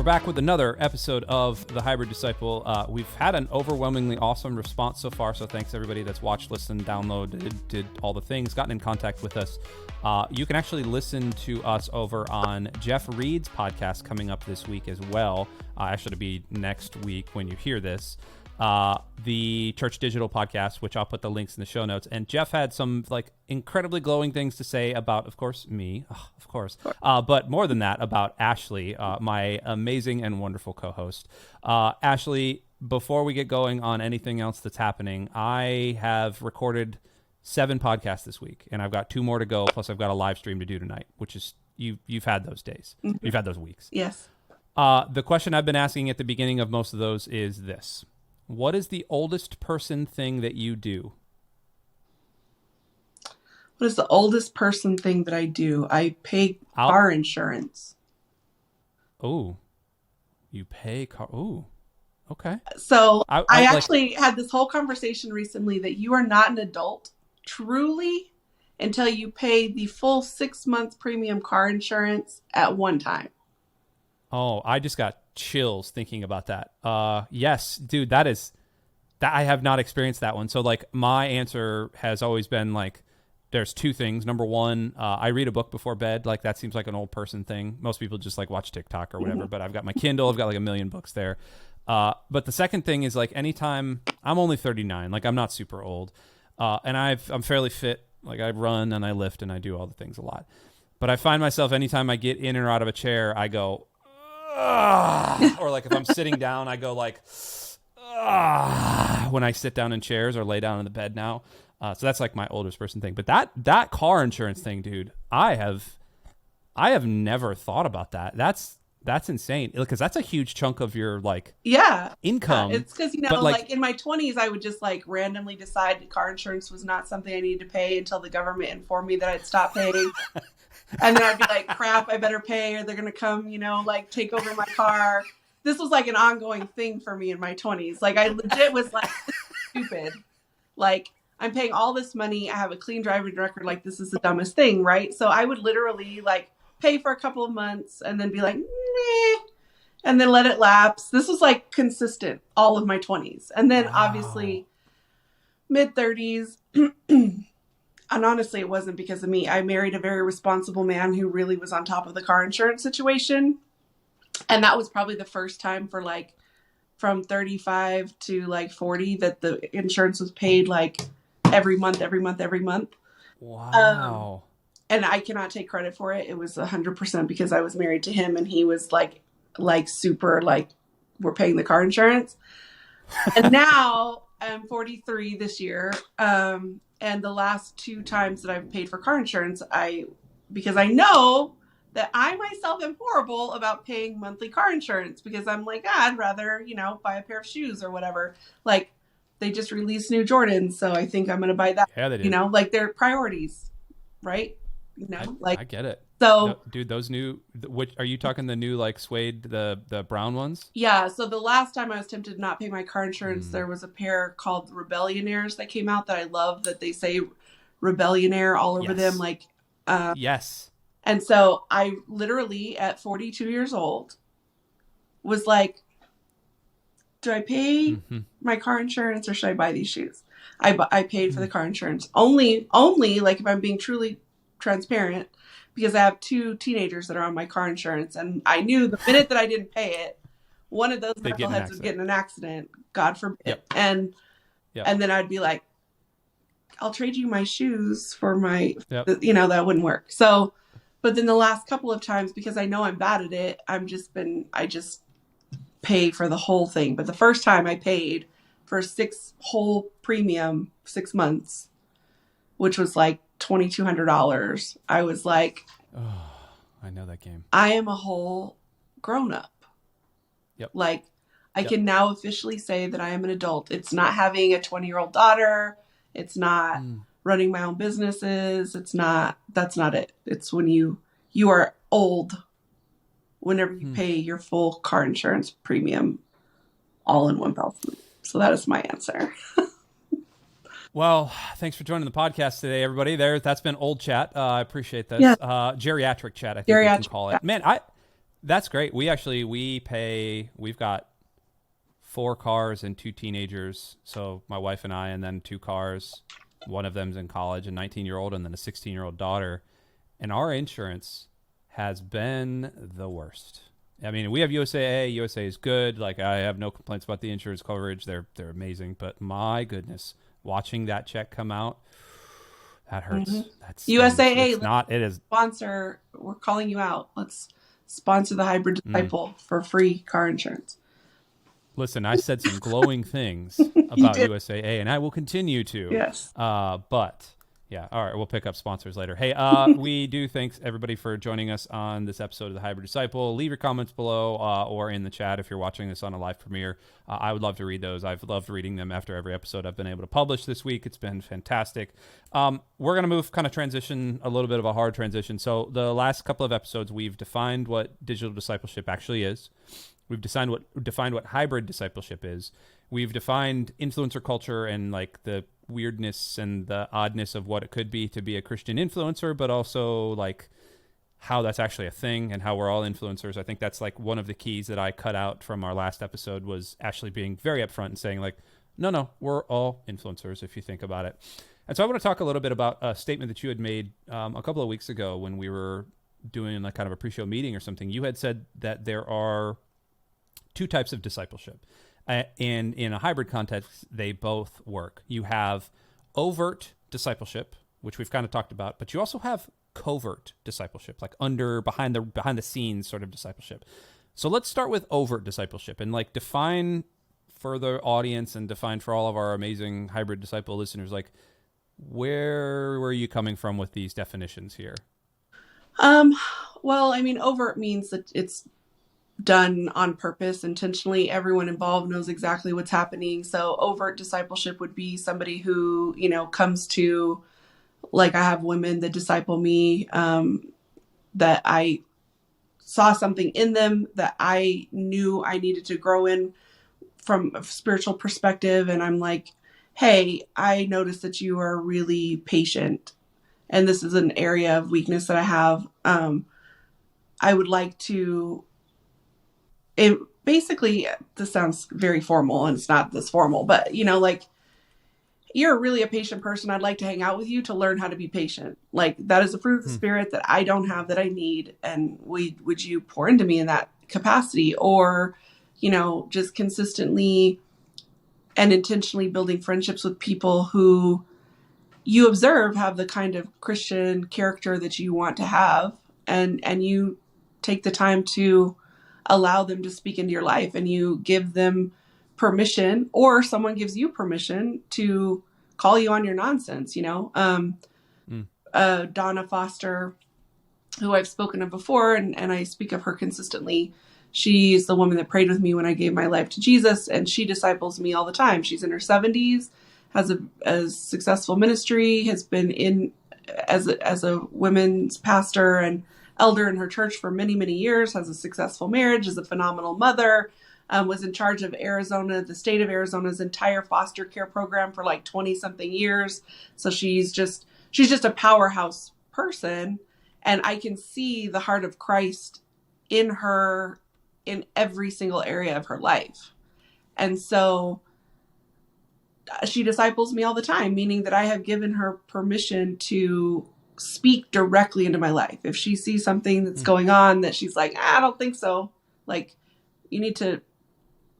We're back with another episode of The Hybrid Disciple. We've had an overwhelmingly awesome response so far, so thanks everybody that's watched, listened, downloaded, did all the things, gotten in contact with us. You can actually listen to us over on Jeff Reed's podcast coming up this week as well. Actually, it'll be next week when you hear this. The Church Digital podcast, which I'll put the links in the show notes. And Jeff had some incredibly glowing things to say about, of course, me, of course, but more than that, about Ashley, my amazing and wonderful co-host. Ashley, before we get going on anything else that's happening, I have recorded 7 podcasts this week, and I've got 2 more to go. Plus, I've got a live stream to do tonight, which is you've had those days, you've had those weeks. Yes. The question I've been asking at the beginning of most of those is this. What is the oldest person thing that you do? What is the oldest person thing that I do? I pay car insurance. Oh, you pay car. Oh, okay. So I actually had this whole conversation recently that you are not an adult truly until you pay the full 6 months premium car insurance at one time. Oh, I just got chills thinking about that. Yes, dude, that I have not experienced that one. So my answer has always been there's 2 things. Number one, I read a book before bed. That seems like an old person thing. Most people just watch TikTok or whatever, but I've got my Kindle. I've got a million books there. But the second thing is anytime I'm only 39, I'm not super old. And I'm fairly fit. I run and I lift and I do all the things a lot, but I find myself anytime I get in or out of a chair, I go, or if I'm sitting down, I go when I sit down in chairs or lay down in the bed now. So that's my oldest person thing. But that car insurance thing, dude, I have never thought about that. That's insane because that's a huge chunk of your income. It's because in my 20s, I would just randomly decide that car insurance was not something I needed to pay until the government informed me that I'd stop paying. And then I'd be like, crap, I better pay or they're going to come, take over my car. This was an ongoing thing for me in my 20s. I legit was this is stupid. I'm paying all this money. I have a clean driving record. This is the dumbest thing, right? So I would literally pay for a couple of months and then be like, meh, and then let it lapse. This was consistent all of my 20s. And then obviously mid 30s. And honestly, it wasn't because of me. I married a very responsible man who really was on top of the car insurance situation. And that was probably the first time for from 35 to 40 that the insurance was paid every month. Wow. And I cannot take credit for it. It was 100% because I was married to him and he was super we're paying the car insurance. And now I'm 43 this year. And the last 2 times that I've paid for car insurance, because I know that I myself am horrible about paying monthly car insurance because I'm I'd rather, buy a pair of shoes or whatever. They just released new Jordans. So I think I'm going to buy that, yeah, they did. They're priorities, right? I get it. So, no, dude, those new, which are you talking the new suede, the brown ones? Yeah. So the last time I was tempted to not pay my car insurance, there was a pair called Rebellionaires that came out that I love that they say Rebellionaire all over them. Yes. And so I literally at 42 years old was do I pay my car insurance or should I buy these shoes? I paid for the car insurance only if I'm being truly transparent, because I have 2 teenagers that are on my car insurance. And I knew the minute that I didn't pay it, one of those knuckleheads would get in an accident, God forbid. Yep. And then I'd be like, I'll trade you my shoes for my, that wouldn't work. So, but then the last couple of times, because I know I'm bad at it, I just pay for the whole thing. But the first time I paid for 6 whole premium, 6 months, which was $2,200. I was like, oh, I know that game. I am a whole grown up. Yep. I can now officially say that I am an adult. It's not having a 20-year-old daughter. It's not running my own businesses. That's not it. It's when you are old whenever you pay your full car insurance premium all in one fell swoop. So that is my answer. Well, thanks for joining the podcast today, everybody. That's been old chat. I appreciate this. Yeah. Geriatric chat, I think we can call it. Man, That's great. We've got 4 cars and 2 teenagers. So my wife and I, and then 2 cars. One of them's in college, a 19-year-old, and then a 16-year-old daughter. And our insurance has been the worst. I mean, we have USAA. USA is good. Like, I have no complaints about the insurance coverage. They're amazing. But my goodness, watching that check come out, that hurts. Mm-hmm. That's USAA. it's not. It is sponsor. We're calling you out. Let's sponsor the Hybrid Disciple for free car insurance. Listen, I said some glowing things about USAA, and I will continue to. Yes. But yeah, all right, we'll pick up sponsors later. Hey, we do thanks everybody for joining us on this episode of the Hybrid Disciple. Leave your comments below or in the chat if you're watching this on a live premiere. I would love to read those. I've loved reading them after every episode I've been able to publish this week. It's been fantastic. We're going to move kind of transition, a little bit of a hard transition. So the last couple of episodes, we've defined what digital discipleship actually is. We've defined what hybrid discipleship is. We've defined influencer culture and like the weirdness and the oddness of what it could be to be a Christian influencer, but also like how that's actually a thing and how we're all influencers. I think that's like one of the keys that I cut out from our last episode was Ashley being very upfront and saying like, no, we're all influencers if you think about it. And so I want to talk a little bit about a statement that you had made a couple of weeks ago when we were doing like kind of a pre-show meeting or something. You had said that there are 2 types of discipleship. And in a hybrid context, they both work. You have overt discipleship, which we've kind of talked about, but you also have covert discipleship, like behind the scenes sort of discipleship. So let's start with overt discipleship and like define for the audience and define for all of our amazing hybrid disciple listeners, like where were you coming from with these definitions here? Well, I mean, overt means that it's done on purpose, intentionally. Everyone involved knows exactly what's happening. So overt discipleship would be somebody who, comes to, like, I have women that disciple me, that I saw something in them that I knew I needed to grow in from a spiritual perspective. And I'm like, hey, I noticed that you are really patient. And this is an area of weakness that I have. I would like to, basically, this sounds very formal and it's not this formal, but like, you're really a patient person. I'd like to hang out with you to learn how to be patient. Like, that is a fruit of the Spirit that I don't have, that I need. And would you pour into me in that capacity? Or, just consistently and intentionally building friendships with people who you observe have the kind of Christian character that you want to have. And you take the time to allow them to speak into your life, and you give them permission, or someone gives you permission to call you on your nonsense. Donna Foster, who I've spoken of before, and I speak of her consistently. She's the woman that prayed with me when I gave my life to Jesus, and she disciples me all the time. She's in her 70s, has a successful ministry, has been in as a women's pastor and elder in her church for many, many years, has a successful marriage, is a phenomenal mother, was in charge of Arizona, the state of Arizona's entire foster care program for like 20 something years. So she's just a powerhouse person. And I can see the heart of Christ in her in every single area of her life. And so she disciples me all the time, meaning that I have given her permission to speak directly into my life. If she sees something that's going on that she's like, I don't think so, like, you need to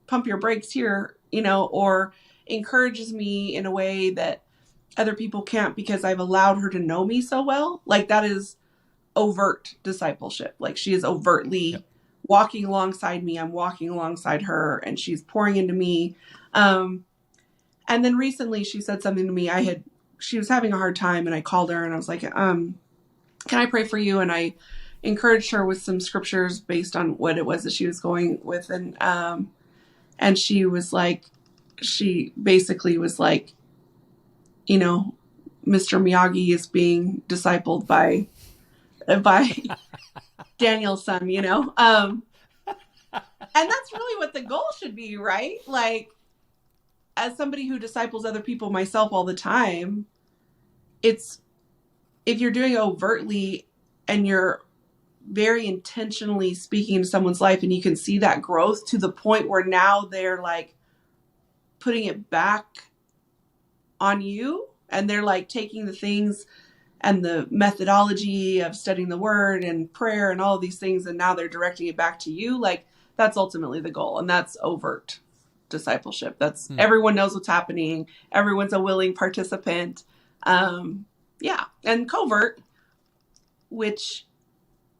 pump your brakes here, or encourages me in a way that other people can't because I've allowed her to know me so well. Like, that is overt discipleship. Like, she is overtly walking alongside me. I'm walking alongside her, and she's pouring into me. And then recently she said something to me. She was having a hard time, and I called her and I was like, can I pray for you? And I encouraged her with some scriptures based on what it was that she was going with. And she was like, she basically was like, Mr. Miyagi is being discipled by Daniel's son, and that's really what the goal should be, right? Like, as somebody who disciples other people myself all the time, it's, if you're doing overtly and you're very intentionally speaking into someone's life, and you can see that growth to the point where now they're like putting it back on you, and they're like taking the things and the methodology of studying the word and prayer and all of these things, and now they're directing it back to you. Like, that's ultimately the goal, and that's overt discipleship. That's everyone knows what's happening. Everyone's a willing participant. Yeah. And covert, which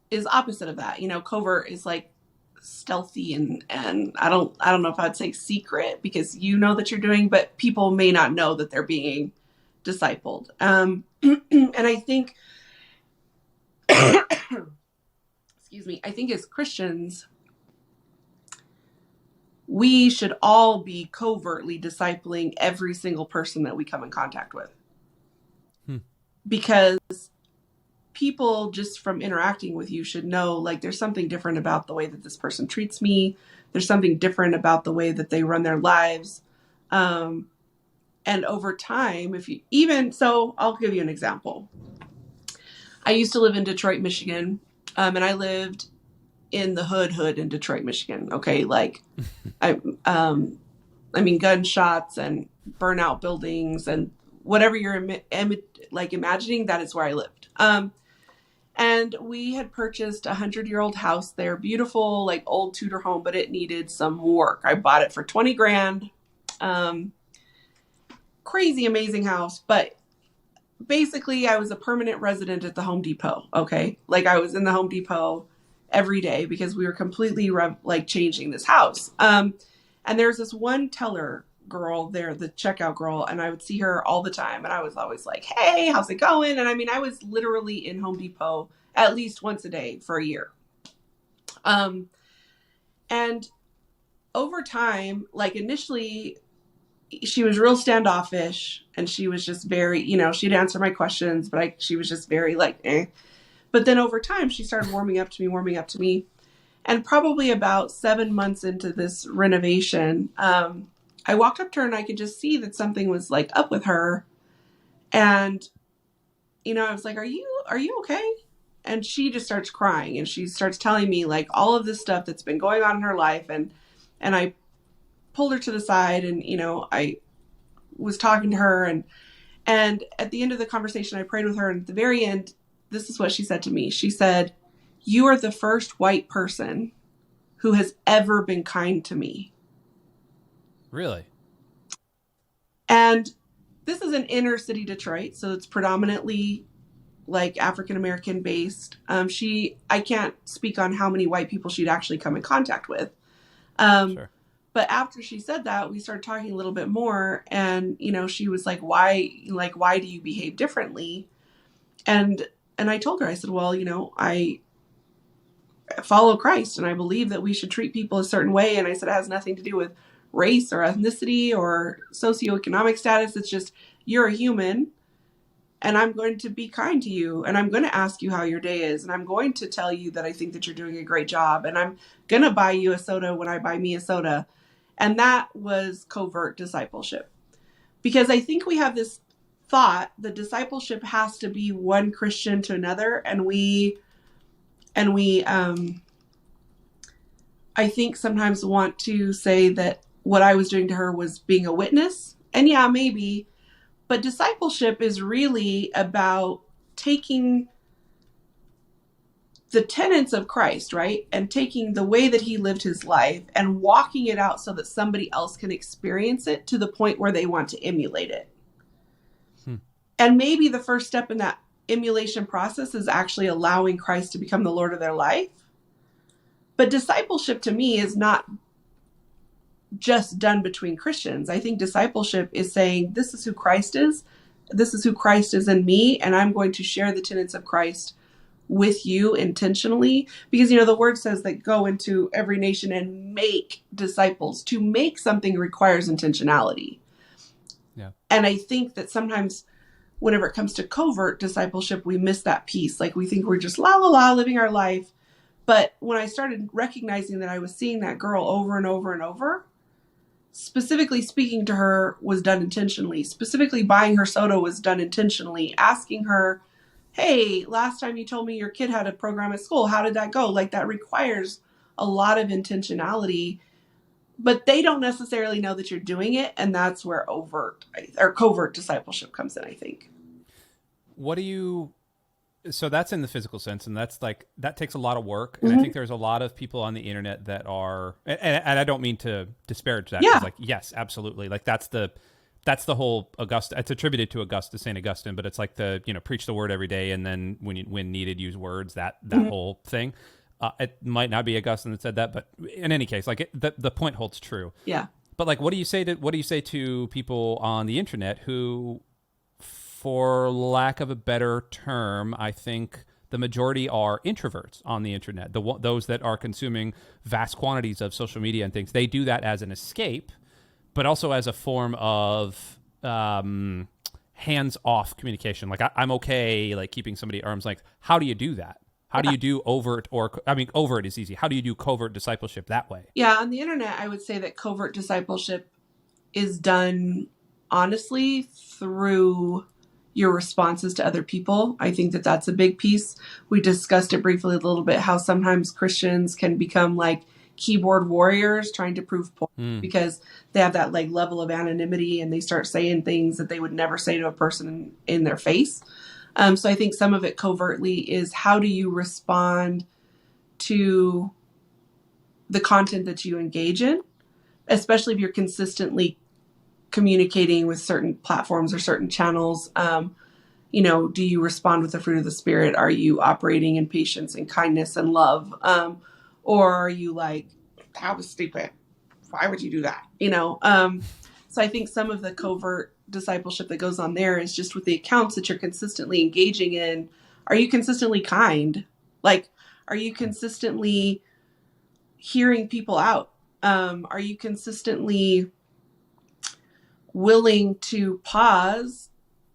is opposite of that. You know, covert is like stealthy and I don't know if I'd say secret, because you know that you're doing, but people may not know that they're being discipled. And I think, excuse me, I think as Christians, we should all be covertly discipling every single person that we come in contact with. Because people just from interacting with you should know, like, there's something different about the way that this person treats me. There's something different about the way that they run their lives. And over time, so I'll give you an example. I used to live in Detroit, Michigan, and I lived in the hood in Detroit, Michigan. Okay. Like, I mean, gunshots and burnout buildings and whatever you're imagining, that is where I lived. And we had purchased a 100-year-old house there, beautiful, like old Tudor home, but it needed some work. I bought it for $20,000. Crazy, amazing house. But basically I was a permanent resident at the Home Depot. Okay. Like, I was in the Home Depot every day because we were completely changing this house. And there's this one teller girl there, the checkout girl, and I would see her all the time, and I was always like, hey, how's it going? And I mean, I was literally in Home Depot at least once a day for a year. And over time, like, initially she was real standoffish, and she was just very, she'd answer my questions, but she was just very like, eh. But then over time she started warming up to me. And probably about 7 months into this renovation, I walked up to her and I could just see that something was like up with her. And, I was like, are you okay? And she just starts crying, and she starts telling me like all of this stuff that's been going on in her life. And I pulled her to the side, and, I was talking to her, and at the end of the conversation, I prayed with her. And at the very end, this is what she said to me. She said, "You are the first white person who has ever been kind to me." Really? And this is an inner city Detroit, so it's predominantly like African-American based. I can't speak on how many white people she'd actually come in contact with. Sure. But after she said that, we started talking a little bit more, and, she was like, why do you behave differently? And I told her, I said, well, I follow Christ, and I believe that we should treat people a certain way. And I said, it has nothing to do with race or ethnicity or socioeconomic status. It's just, you're a human, and I'm going to be kind to you, and I'm going to ask you how your day is, and I'm going to tell you that I think that you're doing a great job, and I'm going to buy you a soda when I buy me a soda. And that was covert discipleship, because I think we have this thought that discipleship has to be one Christian to another, and we I think sometimes want to say that what I was doing to her was being a witness. And yeah, maybe. But discipleship is really about taking the tenets of Christ, right? And taking the way that he lived his life and walking it out so that somebody else can experience it to the point where they want to emulate it. And maybe the first step in that emulation process is actually allowing Christ to become the Lord of their life. But discipleship to me is not just done between Christians. I think discipleship is saying, this is who Christ is. This is who Christ is in me. And I'm going to share the tenets of Christ with you intentionally. Because, the word says that go into every nation and make disciples. To make something requires intentionality. Yeah. And I think that sometimes whenever it comes to covert discipleship, we miss that piece. Like, we think we're just living our life. But when I started recognizing that I was seeing that girl over and over and over, specifically speaking to her was done intentionally. Specifically buying her soda was done intentionally. Asking her hey, last time you told me your kid had a program at school, how did that go? Like, that requires a lot of intentionality, but they don't necessarily know that you're doing it. And that's where overt or covert discipleship comes in, I think. So that's in the physical sense, and that's like, that takes a lot of work. And I think there's a lot of people on the internet that are, and I don't mean to disparage that. Yeah. Like, yes, absolutely. Like that's the whole Augustine. It's attributed to Saint Augustine, but it's like the, preach the word every day, and then when needed, use words. That whole thing. It might not be Augustine that said that, but in any case, like the point holds true. Yeah. But like, what do you say to people on the internet who, for lack of a better term, I think the majority are introverts on the internet. Those that are consuming vast quantities of social media and things, they do that as an escape, but also as a form of hands-off communication. Like, I'm okay, like, keeping somebody at arm's length. How do you do that? How do you do overt overt is easy. How do you do covert discipleship that way? Yeah, on the internet, I would say that covert discipleship is done honestly through your responses to other people. I think that that's a big piece. We discussed it briefly a little bit, how sometimes Christians can become like keyboard warriors trying to prove points because they have that like level of anonymity and they start saying things that they would never say to a person in their face. So I think some of it covertly is, how do you respond to the content that you engage in, especially if you're consistently communicating with certain platforms or certain channels. Do you respond with the fruit of the Spirit? Are you operating in patience and kindness and love? Or are you like, that was stupid, why would you do that? So I think some of the covert discipleship that goes on there is just with the accounts that you're consistently engaging in. Are you consistently kind? Like, are you consistently hearing people out? Are you consistently willing to pause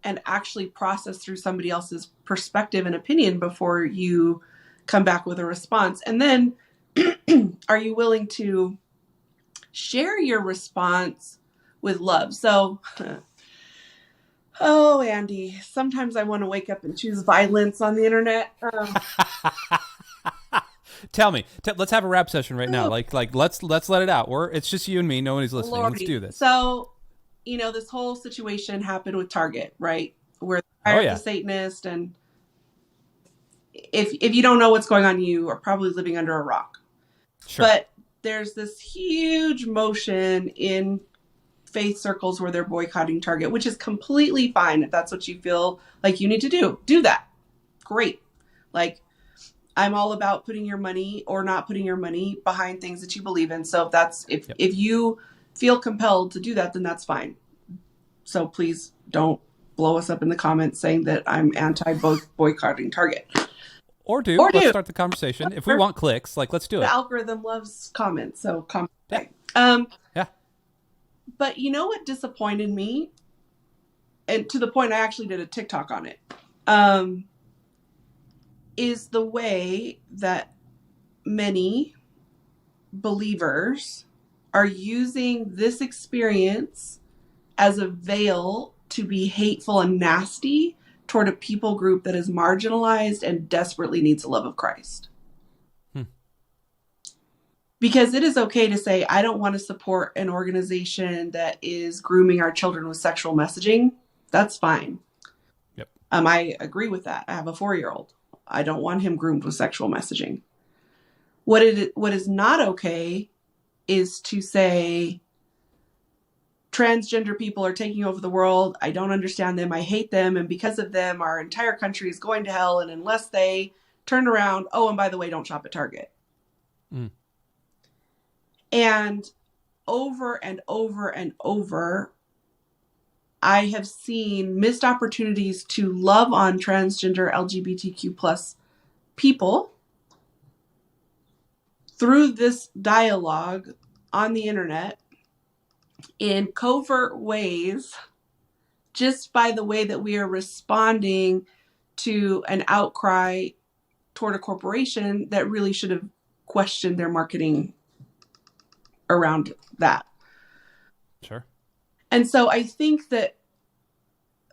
and actually process through somebody else's perspective and opinion before you come back with a response? And then are you willing to share your response with love? So, oh, Andy, sometimes I want to wake up and choose violence on the internet. Tell me. Let's have a rap session right now. Like let's let it out. It's just you and me. Nobody's listening. Lordy. Let's do this. So, this whole situation happened with Target, right? Where they hired the Satanist, and if you don't know what's going on, you are probably living under a rock. Sure. But there's this huge motion in faith circles where they're boycotting Target, which is completely fine. If that's what you feel like you need to do that. Great. Like, I'm all about putting your money or not putting your money behind things that you believe in. So if you feel compelled to do that, then that's fine. So please don't blow us up in the comments saying that I'm boycotting Target. Or let's start the conversation. If we want clicks, like, let's do it. The algorithm loves comments, so comment. Yeah. But you know what disappointed me? And to the point I actually did a TikTok on it. Is the way that many believers are using this experience as a veil to be hateful and nasty toward a people group that is marginalized and desperately needs the love of Christ. Because it is okay to say, I don't want to support an organization that is grooming our children with sexual messaging. That's fine. Yep. I agree with that. I have a 4-year-old. I don't want him groomed with sexual messaging. What is not okay is to say, transgender people are taking over the world. I don't understand them. I hate them. And because of them, our entire country is going to hell. And unless they turn around, oh, and by the way, don't shop at Target. And over and over and over, I have seen missed opportunities to love on transgender LGBTQ plus people through this dialogue on the internet in covert ways, just by the way that we are responding to an outcry toward a corporation that really should have questioned their marketing around that. Sure. And so I think that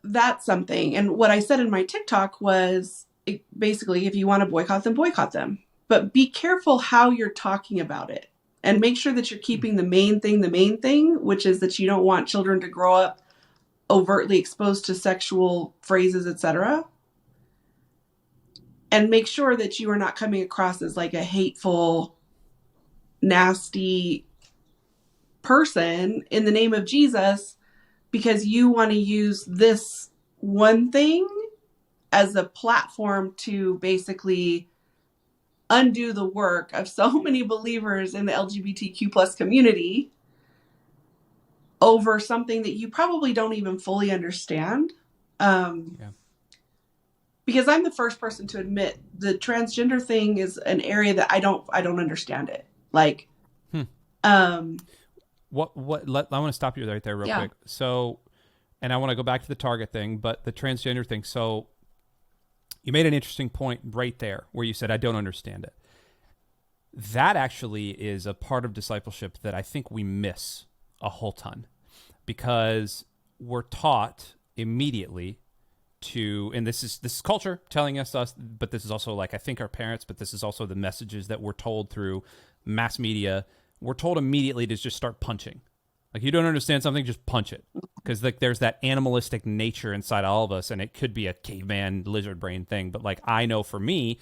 that's something. And what I said in my TikTok was basically, if you want to boycott them, boycott them. But be careful how you're talking about it. And make sure that you're keeping the main thing, which is that you don't want children to grow up overtly exposed to sexual phrases, etc. And make sure that you are not coming across as like a hateful, nasty person in the name of Jesus, because you want to use this one thing as a platform to basically undo the work of so many believers in the LGBTQ plus community over something that you probably don't even fully understand. Because I'm the first person to admit the transgender thing is an area that I don't understand it. Like, I want to stop you right there real quick. So, and I want to go back to the Target thing, but the transgender thing. So you made an interesting point right there where you said, I don't understand it. That actually is a part of discipleship that I think we miss a whole ton, because we're taught immediately to, and this is culture telling us, but this is also like, I think our parents, but this is also the messages that we're told through mass media. We're told immediately to just start punching. Like, you don't understand something, just punch it. Because like there's that animalistic nature inside all of us, and it could be a caveman lizard brain thing. But like, I know for me,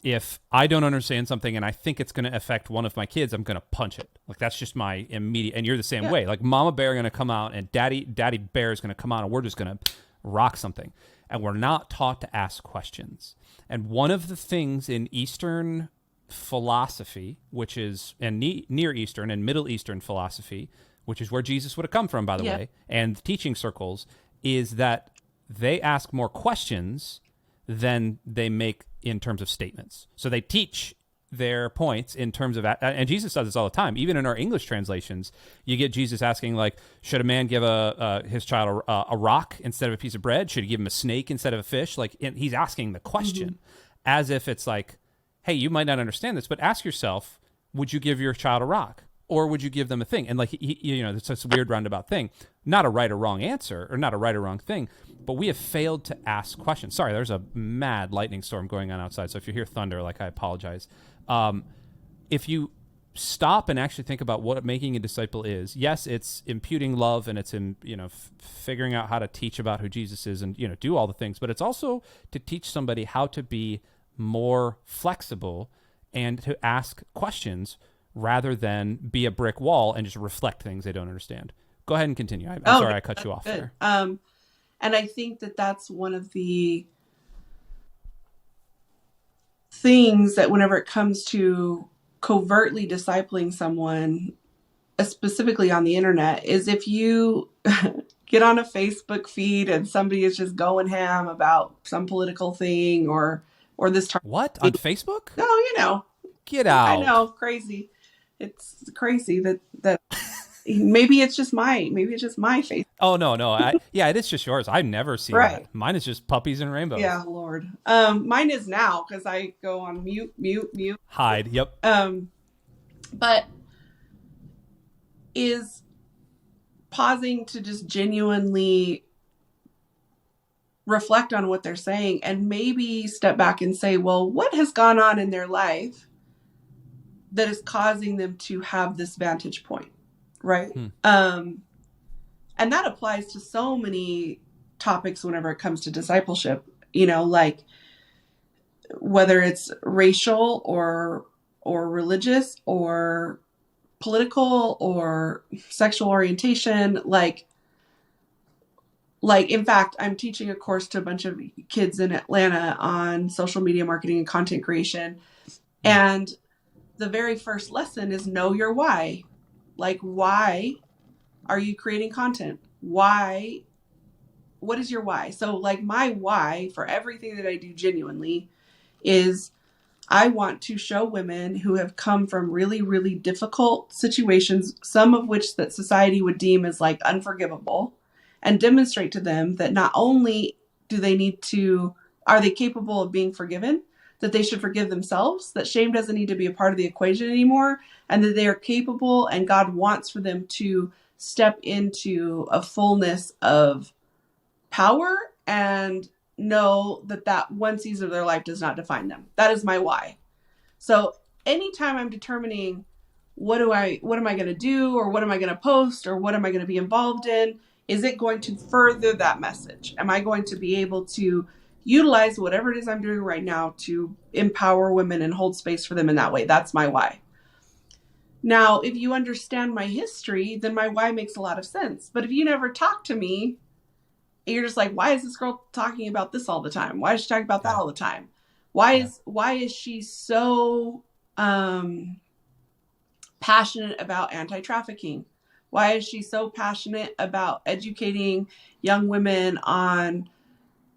if I don't understand something and I think it's going to affect one of my kids, I'm going to punch it. Like, that's just my immediate, and you're the same way. Like, Mama Bear going to come out and Daddy Bear is going to come out, and we're just going to rock something. And we're not taught to ask questions. And one of the things in Eastern philosophy, which is, and Near Eastern and Middle Eastern philosophy, which is where Jesus would have come from, by the way, and teaching circles, is that they ask more questions than they make in terms of statements. So they teach their points in terms of, and Jesus does this all the time. Even in our English translations, you get Jesus asking, like, should a man give his child a rock instead of a piece of bread? Should he give him a snake instead of a fish? Like, he's asking the question as if it's like, hey, you might not understand this, but ask yourself, would you give your child a rock? Or would you give them a thing? And like, it's this weird roundabout thing. Not a right or wrong answer, or not a right or wrong thing, but we have failed to ask questions. Sorry, there's a mad lightning storm going on outside, so if you hear thunder, like, I apologize. If you stop and actually think about what making a disciple is, yes, it's imputing love, and it's in, figuring out how to teach about who Jesus is, and, do all the things, but it's also to teach somebody how to be more flexible and to ask questions rather than be a brick wall and just reflect things they don't understand. Go ahead and continue. I'm sorry I cut you off there. And I think that that's one of the things that whenever it comes to covertly discipling someone, specifically on the internet, is if you get on a Facebook feed and somebody is just going ham about some political thing or this. What? On Facebook? No, Get out. I know, crazy. It's crazy that maybe it's just my face. Oh, no. It is just yours. I've never seen that. Mine is just puppies and rainbows. Yeah, Lord. Mine is now, because I go on mute. Hide. Yep. But is pausing to just genuinely reflect on what they're saying and maybe step back and say, well, what has gone on in their life that is causing them to have this vantage point, right? And that applies to so many topics whenever it comes to discipleship, like whether it's racial or religious or political or sexual orientation. Like, in fact, I'm teaching a course to a bunch of kids in Atlanta on social media marketing and content creation. And the very first lesson is know your why. Like, why are you creating content? Why? What is your why? So like, my why for everything that I do genuinely is I want to show women who have come from really, really difficult situations, some of which that society would deem as like unforgivable, and demonstrate to them that not only are they capable of being forgiven, that they should forgive themselves, that shame doesn't need to be a part of the equation anymore, and that they are capable and God wants for them to step into a fullness of power and know that one season of their life does not define them. That is my why. So anytime I'm determining what am I going to do, or what am I going to post, or what am I going to be involved in, is it going to further that message? Am I going to be able to utilize whatever it is I'm doing right now to empower women and hold space for them in that way? That's my why. Now, if you understand my history, then my why makes a lot of sense. But if you never talk to me, you're just like, why is this girl talking about this all the time? Why is she talking about that all the time? Why is she so passionate about anti-trafficking? Why is she so passionate about educating young women on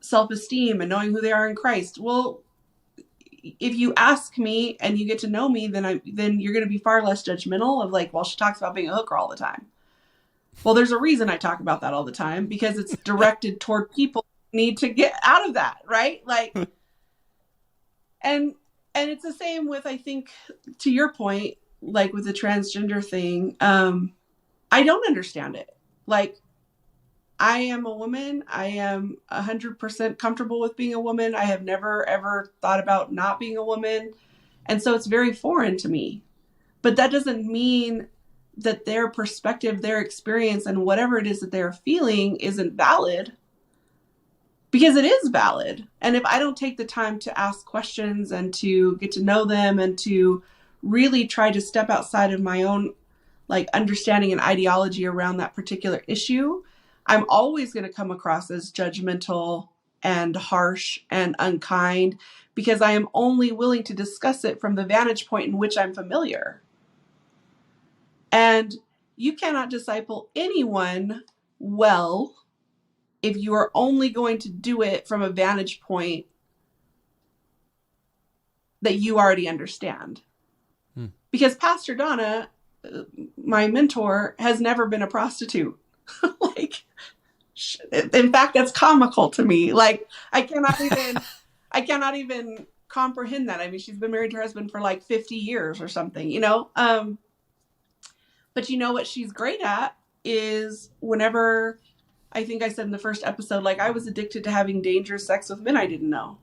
self-esteem and knowing who they are in Christ? Well, if you ask me and you get to know me, then you're going to be far less judgmental of like, well, she talks about being a hooker all the time. Well, there's a reason I talk about that all the time, because it's directed toward people who need to get out of that, right? Like, and it's the same with, I think, to your point, like with the transgender thing, I don't understand it. Like, I am a woman. I am 100% comfortable with being a woman. I have never, ever thought about not being a woman. And so it's very foreign to me. But that doesn't mean that their perspective, their experience, and whatever it is that they're feeling isn't valid. Because it is valid. And if I don't take the time to ask questions and to get to know them and to really try to step outside of my own like understanding and ideology around that particular issue, I'm always going to come across as judgmental and harsh and unkind, because I am only willing to discuss it from the vantage point in which I'm familiar. And you cannot disciple anyone well if you are only going to do it from a vantage point that you already understand. Because Pastor Donna, my mentor, has never been a prostitute. Like, in fact, that's comical to me. Like, I cannot even comprehend that. I mean, she's been married to her husband for like 50 years or something, you know? But you know what she's great at is whenever, I think I said in the first episode, like, I was addicted to having dangerous sex with men I didn't know.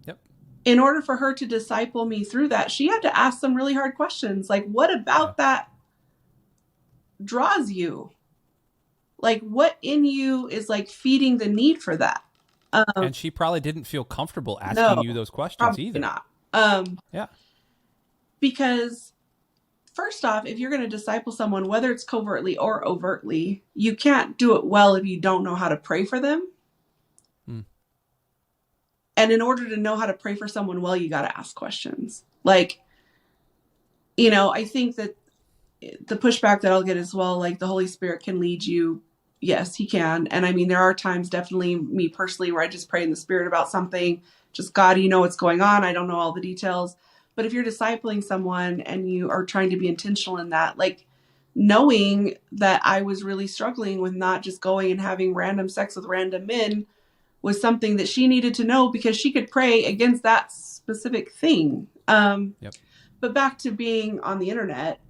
Yep. In order for her to disciple me through that, she had to ask some really hard questions. Like, what about that draws you? Like, what in you is like feeding the need for that? And she probably didn't feel comfortable asking you those questions either. Not. Yeah. Because first off, if you're going to disciple someone, whether it's covertly or overtly, you can't do it well if you don't know how to pray for them. And in order to know how to pray for someone well, you got to ask questions. Like, you know, I think that the pushback that I'll get as well, like, the Holy Spirit can lead you. Yes, he can. And I mean, there are times, definitely me personally, where I just pray in the Spirit about something. Just, God, you know what's going on. I don't know all the details. But if you're discipling someone and you are trying to be intentional in that, like, knowing that I was really struggling with not just going and having random sex with random men was something that she needed to know, because she could pray against that specific thing. Yep. But back to being on the internet,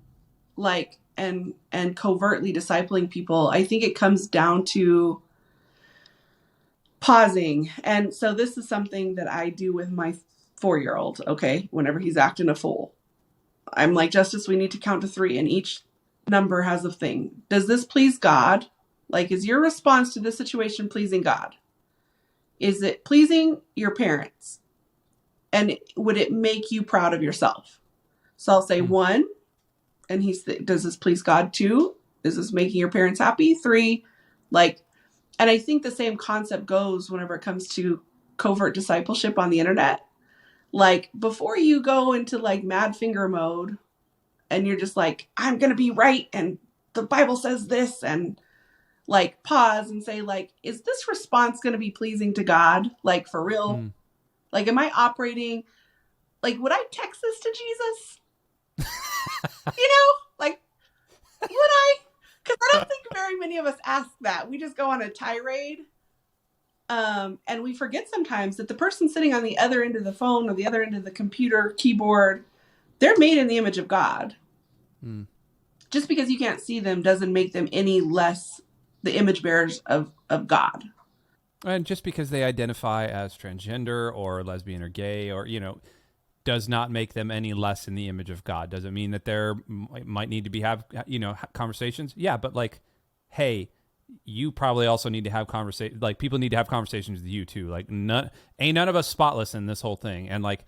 like, and covertly discipling people, I think it comes down to pausing. And so this is something that I do with my 4-year-old. Okay. Whenever he's acting a fool, I'm like, Justice, we need to count to 3. And each number has a thing. Does this please God? Like, is your response to this situation pleasing God? Is it pleasing your parents? And would it make you proud of yourself? So I'll say 1, and does this please God? 2, is this making your parents happy? 3, like, and I think the same concept goes whenever it comes to covert discipleship on the internet. Like, before you go into like mad finger mode and you're just like, I'm going to be right, and the Bible says this, and like, pause and say, like, is this response going to be pleasing to God? Like, for real? Like, am I operating, like, would I text this to Jesus? You know, like, would I? Because I don't think very many of us ask that. We just go on a tirade. And we forget sometimes that the person sitting on the other end of the phone or the other end of the computer keyboard, they're made in the image of God. Just because you can't see them doesn't make them any less the image bearers of God. And just because they identify as transgender or lesbian or gay or, does not make them any less in the image of God. Does it mean that there might need to be conversations? Yeah, but like, hey, you probably also need to have conversations. Like, people need to have conversations with you too. Like, none of us spotless in this whole thing. And like,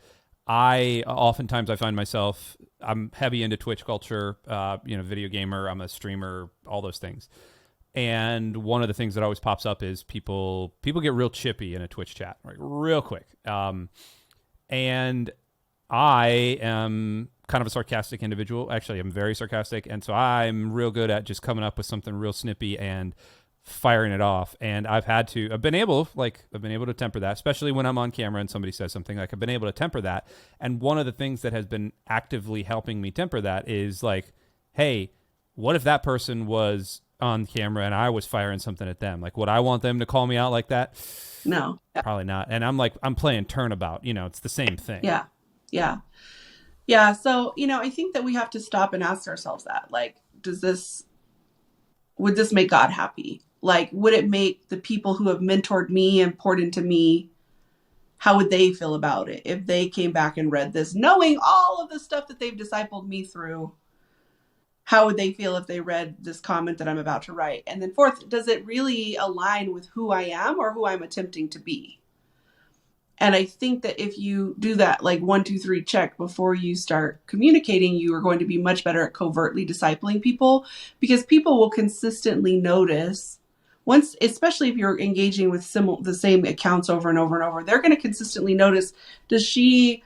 oftentimes I find myself, I'm heavy into Twitch culture, video gamer, I'm a streamer, all those things. And one of the things that always pops up is people get real chippy in a Twitch chat, like real quick. And I am kind of a sarcastic individual. Actually, I'm very sarcastic. And so I'm real good at just coming up with something real snippy and firing it off. And I've been able to temper that, especially when I'm on camera and somebody says something. Like, I've been able to temper that. And one of the things that has been actively helping me temper that is like, hey, what if that person was on camera and I was firing something at them? Like, would I want them to call me out like that? No, probably not. And I'm playing turnabout. It's the same thing. Yeah. So, I think that we have to stop and ask ourselves that, like, would this make God happy? Like, would it make the people who have mentored me and poured into me, how would they feel about it if they came back and read this, knowing all of the stuff that they've discipled me through? How would they feel if they read this comment that I'm about to write? And then fourth, does it really align with who I am or who I'm attempting to be? And I think that if you do that, like 1, 2, 3 check before you start communicating, you are going to be much better at covertly discipling people, because people will consistently notice once, especially if you're engaging with the same accounts over and over and over, they're going to consistently notice, does she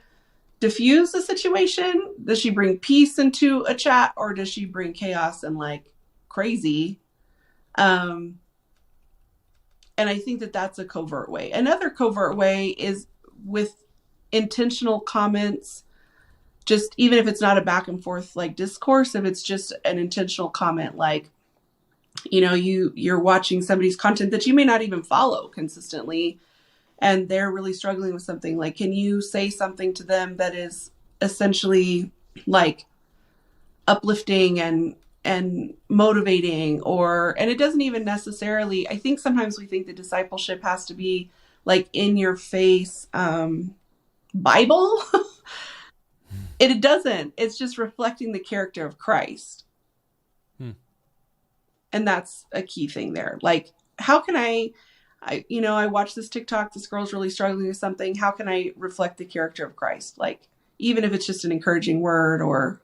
diffuse the situation? Does she bring peace into a chat, or does she bring chaos and like crazy? And I think that that's a covert way. Another covert way is with intentional comments, just even if it's not a back and forth like discourse, if it's just an intentional comment, like, you're watching somebody's content that you may not even follow consistently, and they're really struggling with something. Like, can you say something to them that is essentially like uplifting and motivating, and it doesn't even necessarily, I think sometimes we think the discipleship has to be like in your face, Bible. It doesn't. It's just reflecting the character of Christ. And that's a key thing there. Like, how can I watch this TikTok, this girl's really struggling with something. How can I reflect the character of Christ? Like, even if it's just an encouraging word or,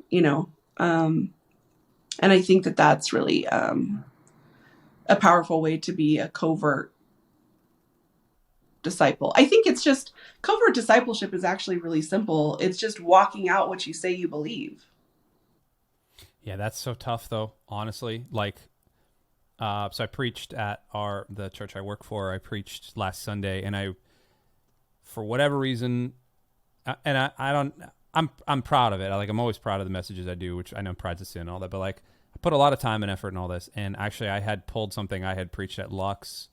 and I think that that's really a powerful way to be a covert disciple. I think it's just, covert discipleship is actually really simple. It's just walking out what you say you believe. Yeah, that's so tough though, honestly. Like, so I preached at the church I work for. I preached last Sunday, and for whatever reason, I'm proud of it. I'm always proud of the messages I do, which I know pride's a sin and all that, but like, I put a lot of time and effort in all this. And actually I had pulled something I had preached at Lux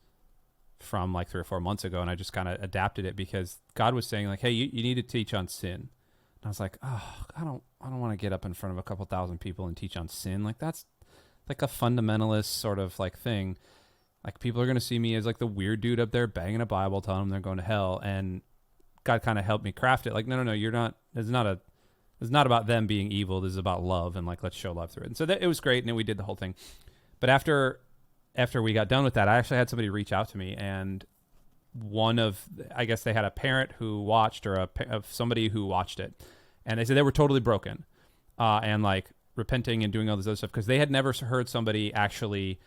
from like 3 or 4 months ago, and I just kind of adapted it because God was saying like, hey, you need to teach on sin. And I was like, oh, I don't want to get up in front of a couple thousand people and teach on sin. Like, that's like a fundamentalist sort of like thing. Like, people are going to see me as like the weird dude up there banging a Bible, telling them they're going to hell. And God kind of helped me craft it. Like, no, you're not. It's not about them being evil. This is about love, and like, let's show love through it. And so it was great, and then we did the whole thing. But after we got done with that, I actually had somebody reach out to me, and I guess they had a parent who watched, or somebody who watched it, and they said they were totally broken, and like repenting and doing all this other stuff, because they had never heard somebody actually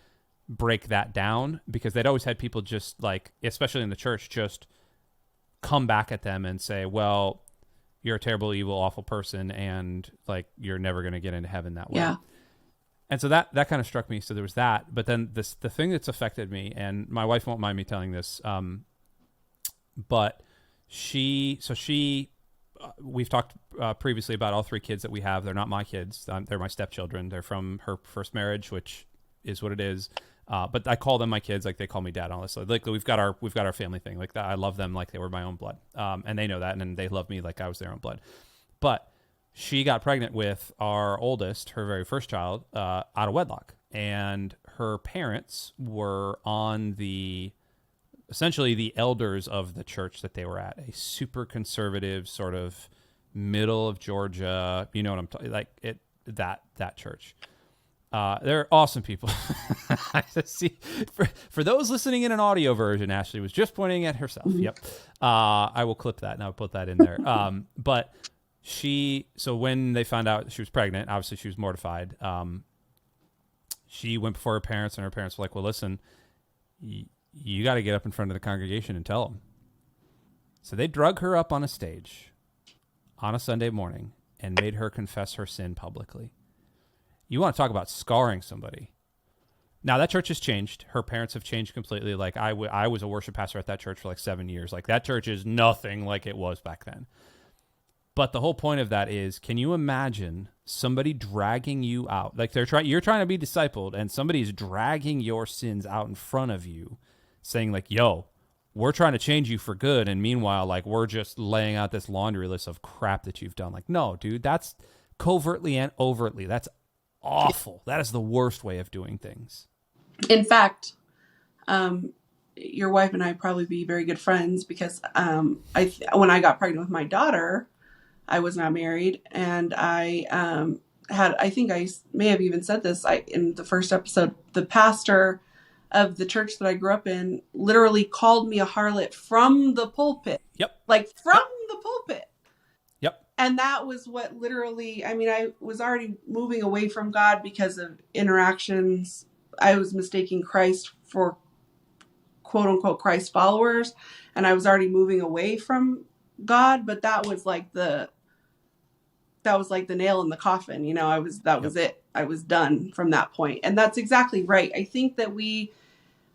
break that down, because they'd always had people just like, especially in the church, just come back at them and say, well, you're a terrible, evil, awful person, and like, you're never going to get into heaven that way. Yeah. And so that kind of struck me. So there was that, but then the thing that's affected me, and my wife won't mind me telling this, but we've talked previously about all 3 kids that we have. They're not my kids. They're my stepchildren. They're from her first marriage, which is what it is. But I call them my kids, like they call me dad, honestly. Like, we've got our family thing. Like, I love them like they were my own blood. And they know that, and they love me like I was their own blood. But she got pregnant with our oldest, her very first child, out of wedlock. And her parents were on the essentially the elders of the church that they were at, a super conservative sort of middle of Georgia, you know what I'm talking, like that church. They're awesome people. I see. For those listening in an audio version, Ashley was just pointing at herself. Yep. I will clip that and I'll put that in there. But so when they found out she was pregnant, obviously she was mortified. She went before her parents, and her parents were like, well, listen, you got to get up in front of the congregation and tell them. So they drug her up on a stage on a Sunday morning and made her confess her sin publicly. You want to talk about scarring somebody. Now, that church has changed. Her parents have changed completely. Like, I was a worship pastor at that church for like 7 years. Like, that church is nothing like it was back then. But the whole point of that is, can you imagine somebody dragging you out? Like, you're trying to be discipled, and somebody's dragging your sins out in front of you, saying like, yo, we're trying to change you for good. And meanwhile, like, we're just laying out this laundry list of crap that you've done. Like, no, dude, that's covertly and overtly. That's awful. That is the worst way of doing things. In fact, your wife and I probably be very good friends because when I got pregnant with my daughter, I was not married, and I think I may have even said this in the first episode, the pastor of the church that I grew up in literally called me a harlot from the pulpit. Yep. Like from the pulpit. Yep. And that was what literally, I mean, I was already moving away from God because of interactions. I was mistaking Christ for quote unquote Christ followers. And I was already moving away from God, but that was like the nail in the coffin. You know, that was it. I was done from that point. And that's exactly right. I think that we,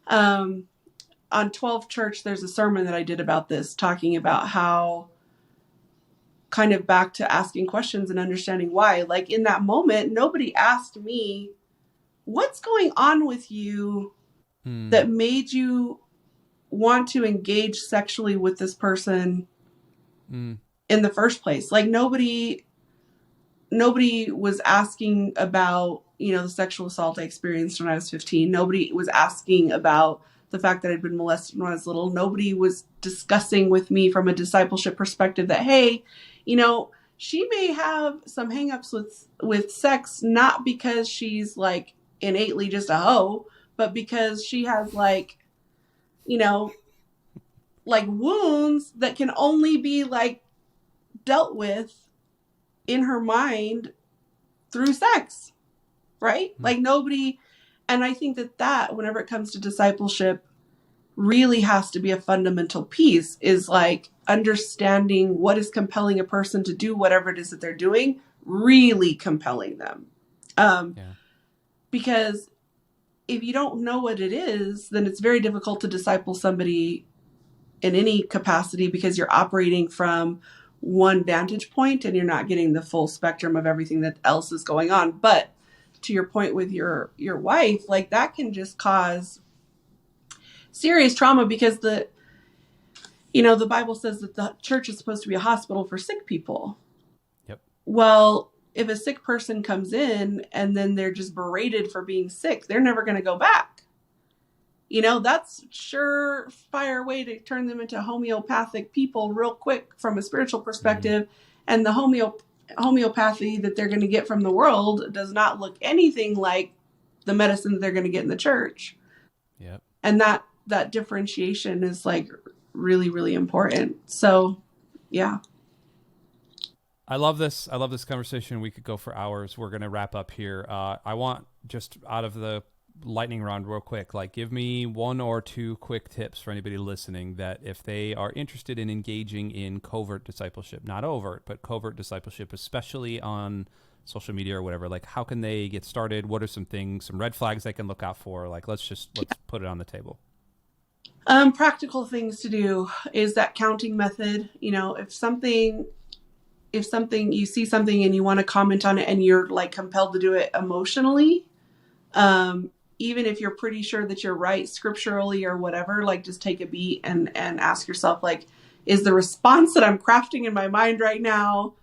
on XII Church, there's a sermon that I did about this, talking about how kind of back to asking questions and understanding why. Like in that moment, nobody asked me, what's going on with you that made you want to engage sexually with this person in the first place? Like nobody was asking about, you know, the sexual assault I experienced when I was 15. Nobody was asking about the fact that I'd been molested when I was little. Nobody was discussing with me from a discipleship perspective that, hey, you know, she may have some hangups with sex, not because she's like innately just a hoe, but because she has like, you know, like wounds that can only be like dealt with in her mind through sex, right? Like nobody, and I think that whenever it comes to discipleship really has to be a fundamental piece, is like understanding what is compelling a person to do whatever it is that they're doing, really compelling them. Because if you don't know what it is, then it's very difficult to disciple somebody in any capacity because you're operating from one vantage point and you're not getting the full spectrum of everything that else is going on. But to your point with your wife, like that can just cause serious trauma because the Bible says that the church is supposed to be a hospital for sick people. Yep. Well, if a sick person comes in and then they're just berated for being sick, they're never going to go back. You know, that's surefire way to turn them into homeopathic people real quick from a spiritual perspective. And the homeopathy that they're going to get from the world does not look anything like the medicine that they're going to get in the church. Yep. And that differentiation is like really, really important. So, yeah. I love this. I love this conversation. We could go for hours. We're going to wrap up here. I want just out of the lightning round real quick, like give me one or two quick tips for anybody listening that if they are interested in engaging in covert discipleship, not overt, but covert discipleship, especially on social media or whatever, like how can they get started? What are some things, some red flags they can look out for? Like, let's put it on the table. Practical things to do is that counting method. You know, if you see something and you want to comment on it and you're like compelled to do it emotionally, even if you're pretty sure that you're right scripturally or whatever, like just take a beat and ask yourself, like, is the response that I'm crafting in my mind right now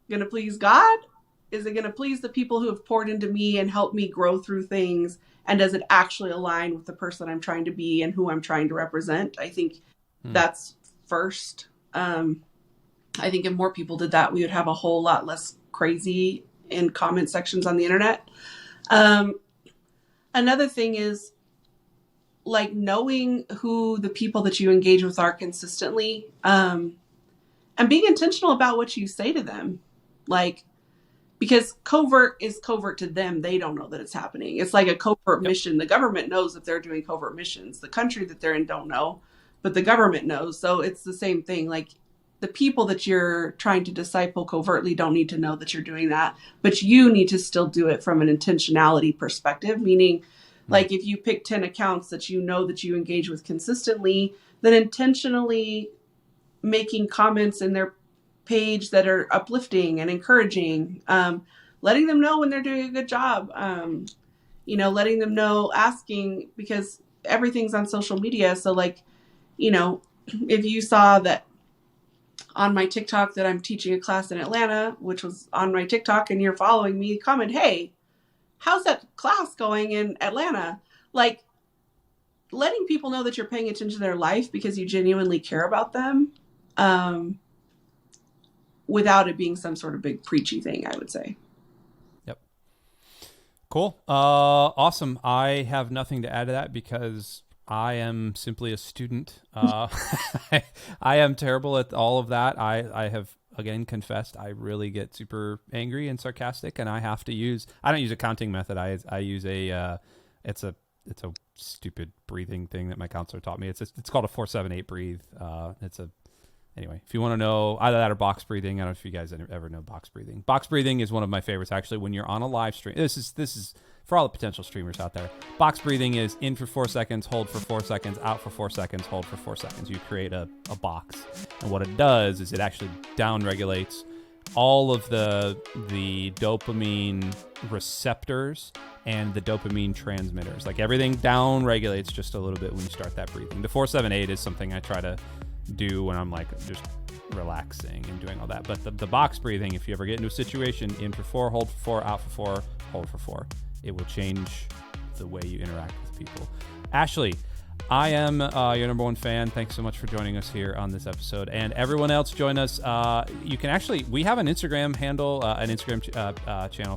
going to please God? Is it going to please the people who have poured into me and helped me grow through things? And does it actually align with the person I'm trying to be and who I'm trying to represent? I think that's first. I think if more people did that, we would have a whole lot less crazy in comment sections on the internet. Another thing is like knowing who the people that you engage with are consistently, and being intentional about what you say to them. Like, because covert is covert to them. They don't know that it's happening. It's like a covert mission. The government knows that they're doing covert missions. The country that they're in don't know, but the government knows. So it's the same thing. Like the people that you're trying to disciple covertly don't need to know that you're doing that, but you need to still do it from an intentionality perspective, meaning like if you pick 10 accounts that you know that you engage with consistently, then intentionally making comments in their page that are uplifting and encouraging, letting them know when they're doing a good job, letting them know, asking, because everything's on social media. So like, if you saw that on my TikTok that I'm teaching a class in Atlanta, which was on my TikTok, and you're following me, comment, hey, how's that class going in Atlanta? Like letting people know that you're paying attention to their life because you genuinely care about them. Without it being some sort of big preachy thing, I would say. Yep. Cool. Awesome. I have nothing to add to that because I am simply a student. I am terrible at all of that. I have, again, confessed I really get super angry and sarcastic, and I have to I don't use a counting method. I use it's a stupid breathing thing that my counselor taught me. It's called a 4-7-8 breathe. Anyway, if you want to know either that or box breathing, I don't know if you guys ever know box breathing. Box breathing is one of my favorites, actually, when you're on a live stream. This is for all the potential streamers out there. Box breathing is in for 4 seconds, hold for 4 seconds, out for 4 seconds, hold for 4 seconds. You create a box. And what it does is it actually down regulates all of the dopamine receptors and the dopamine transmitters. Like everything down regulates just a little bit when you start that breathing. The 4-7-8 is something I try to do when I'm like just relaxing and doing all that. But the box breathing, if you ever get into a situation, in for 4, hold for 4, out for 4, hold for 4, it will change the way you interact with people. Ashley, I am your number one fan. Thanks so much for joining us here on this episode. And everyone else, join us. You can actually, we have an Instagram handle, channel,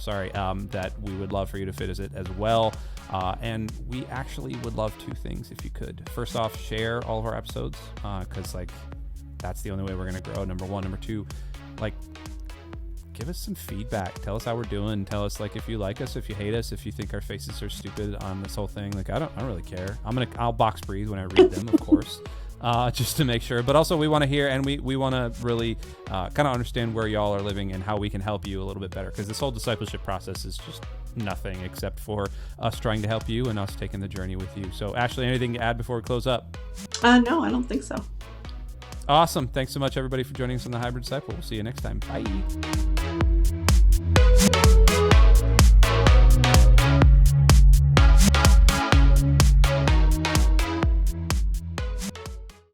that we would love for you to visit as well. And we actually would love 2 things if you could. First off, share all of our episodes, because like that's the only way we're going to grow. Number 1. Number 2, like give us some feedback. Tell us how we're doing. Tell us like if you like us, if you hate us, if you think our faces are stupid on this whole thing. Like I don't really care. I'll box breathe when I read them, of course. Just to make sure. But also we want to hear, and we want to really kind of understand where y'all are living and how we can help you a little bit better, because this whole discipleship process is just nothing except for us trying to help you and us taking the journey with you. So Ashley, anything to add before we close up? No, I don't think so. Awesome. Thanks so much, everybody, for joining us on the Hybrid Disciple. We'll see you next time. Bye.